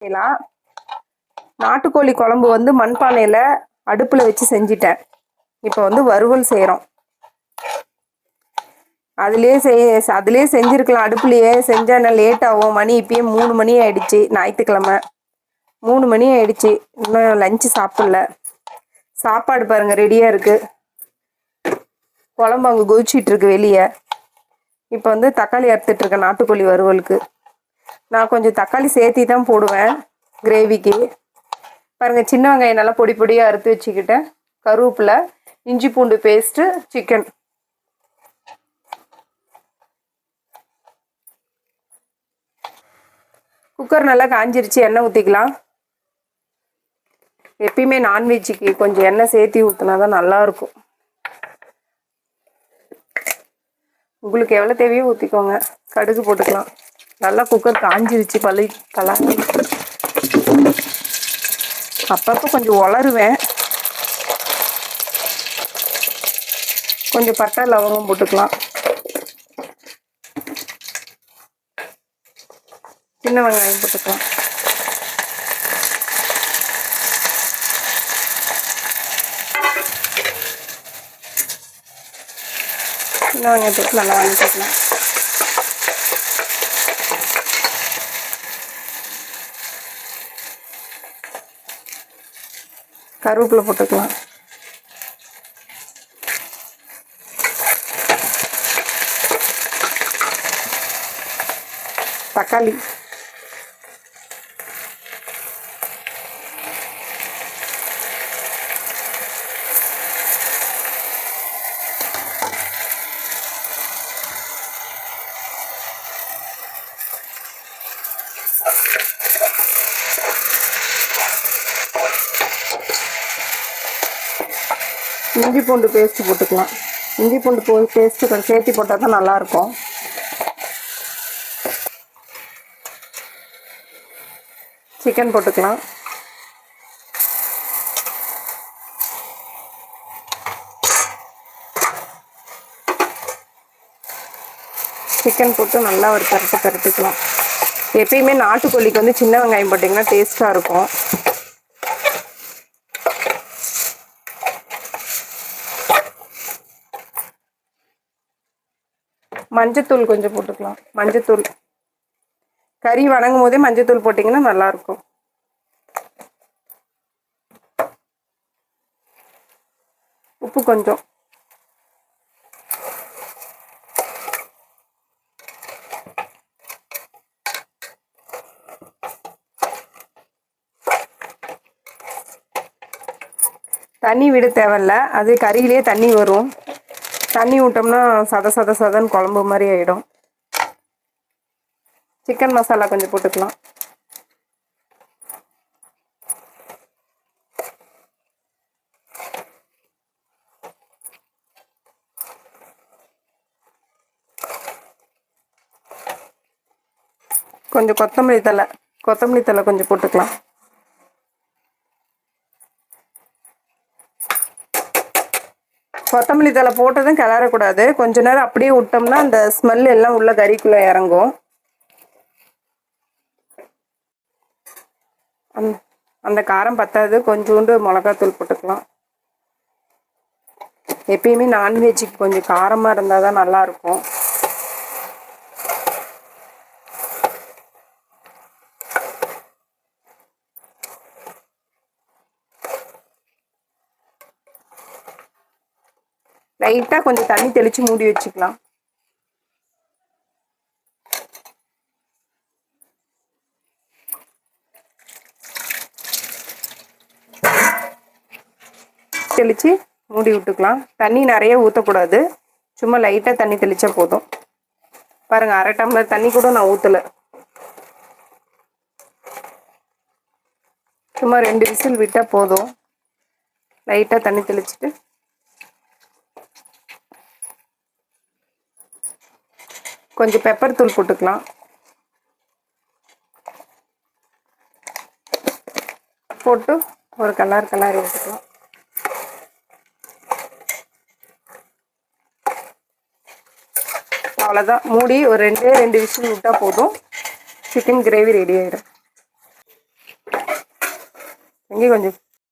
செய்யலாம். நாட்டுக்கோழி குழம்பு வந்து மண்பானையில் அடுப்பில் வச்சு செஞ்சிட்டேன். இப்போ வந்து வறுவல் செய்கிறோம். அதுலேயே செஞ்சுருக்கலாம். அடுப்புலையே செஞ்சால் என்ன லேட் ஆகும். மணி இப்பயே 3 மணி ஆயிடுச்சு. ஞாயிற்றுக்கிழமை 3 மணி ஆயிடுச்சு. இன்னும் லஞ்சு சாப்பிடல. சாப்பாடு பாருங்க ரெடியாக இருக்குது. குழம்பு அங்கே கொதிச்சிட்ருக்கு வெளியே. இப்போ வந்து தக்காளி அறுத்துட்ருக்கேன் நாட்டுக்கோழி வறுவலுக்கு. நான் கொஞ்சம் தக்காளி சேர்த்தி தான் போடுவேன் கிரேவிக்கு. பாருங்கள், சின்ன வெங்காயம் நல்லா பொடி பொடியாக அறுத்து வச்சுக்கிட்டேன். கருவேப்பிலை, இஞ்சி பூண்டு பேஸ்ட்டு, சிக்கன். குக்கர் நல்லா காஞ்சிருச்சு. எண்ணெய் ஊற்றிக்கலாம். எப்பயுமே நான்வெஜ்ஜுக்கு கொஞ்சம் எண்ணெய் சேர்த்தி ஊற்றினா தான் நல்லாயிருக்கும். உங்களுக்கு எவ்வளோ தேவையோ ஊற்றிக்கோங்க. கடுகு போட்டுக்கலாம். நல்லா குக்கர் காஞ்சிருச்சு. பலா அப்பப்போ கொஞ்சம் உளருவேன். கொஞ்சம் பட்டை லவங்கம் போட்டுக்கலாம். சின்ன வெங்காயம் போட்டுக்கலாம். சின்ன வெங்காயம் போட்டு நல்லா வதக்கிக்கலாம். கருவேப்பிலை போட்டுக்கலாம். தக்காளி, இஞ்சி பூண்டு பேஸ்ட்டு போட்டுக்கலாம். இஞ்சி பூண்டு பேஸ்ட்டு கொஞ்சம் சேர்த்து போட்டால் தான் நல்லாயிருக்கும். சிக்கன் போட்டுக்கலாம். சிக்கன் போட்டு நல்லா ஒரு கரட்டுக்கலாம். எப்பயுமே நாட்டுக்கோழிக்கு வந்து சின்ன வெங்காயம் போட்டிங்கன்னா டேஸ்ட்டாக இருக்கும். மஞ்சத்தூள் கொஞ்சம் போட்டுக்கலாம். மஞ்சத்தூள் கறி வணங்கும் போதே மஞ்சத்தூள் போட்டிங்கன்னா நல்லாயிருக்கும். உப்பு கொஞ்சம். தண்ணி விட தேவையில்ல. அது கறியிலே தண்ணி வரும். தண்ணி விட்டோம்னா சதன்னு குழம்பு மாதிரி ஆகிடும். சிக்கன் மசாலா கொஞ்சம் போட்டுக்கலாம். கொஞ்சம் கொத்தமல்லி தழை கொஞ்சம் போட்டுக்கலாம். கொத்தமல்லி தழை போட்டதும் கிளறக்கூடாது. கொஞ்ச நேரம் அப்படியே விட்டோம்னா அந்த ஸ்மெல் எல்லாம் உள்ள கறிக்குள்ளே இறங்கும். அந்த காரம் பத்தாது. கொஞ்சோண்டு மிளகாத்தூள் போட்டுக்கலாம். எப்பயுமே நான்வெஜ்ஜுக்கு கொஞ்சம் காரமாக இருந்தால் தான் நல்லாயிருக்கும். லைட்டாக கொஞ்சம் தண்ணி தெளித்து மூடி வச்சுக்கலாம். தெளித்து மூடி விட்டுக்கலாம். தண்ணி நிறைய ஊற்றக்கூடாது. சும்மா லைட்டாக தண்ணி தெளித்தா போதும். பாருங்கள், 1/2 டம்ளர் தண்ணி கூட நான் ஊற்றலை. சும்மா 2 விசில் விட்டால் போதும். லைட்டாக தண்ணி தெளிச்சுட்டு கொஞ்சம் பெப்பர் தூள் போட்டுக்கலாம். போட்டு ஒரு கலர் ஊற்றிக்கலாம். அவ்வளோதான். மூடி ஒரு 2 விசில் விட்டால் போதும். சிக்கன் கிரேவி ரெடி ஆகிடும். வெங்காயம் கொஞ்சம்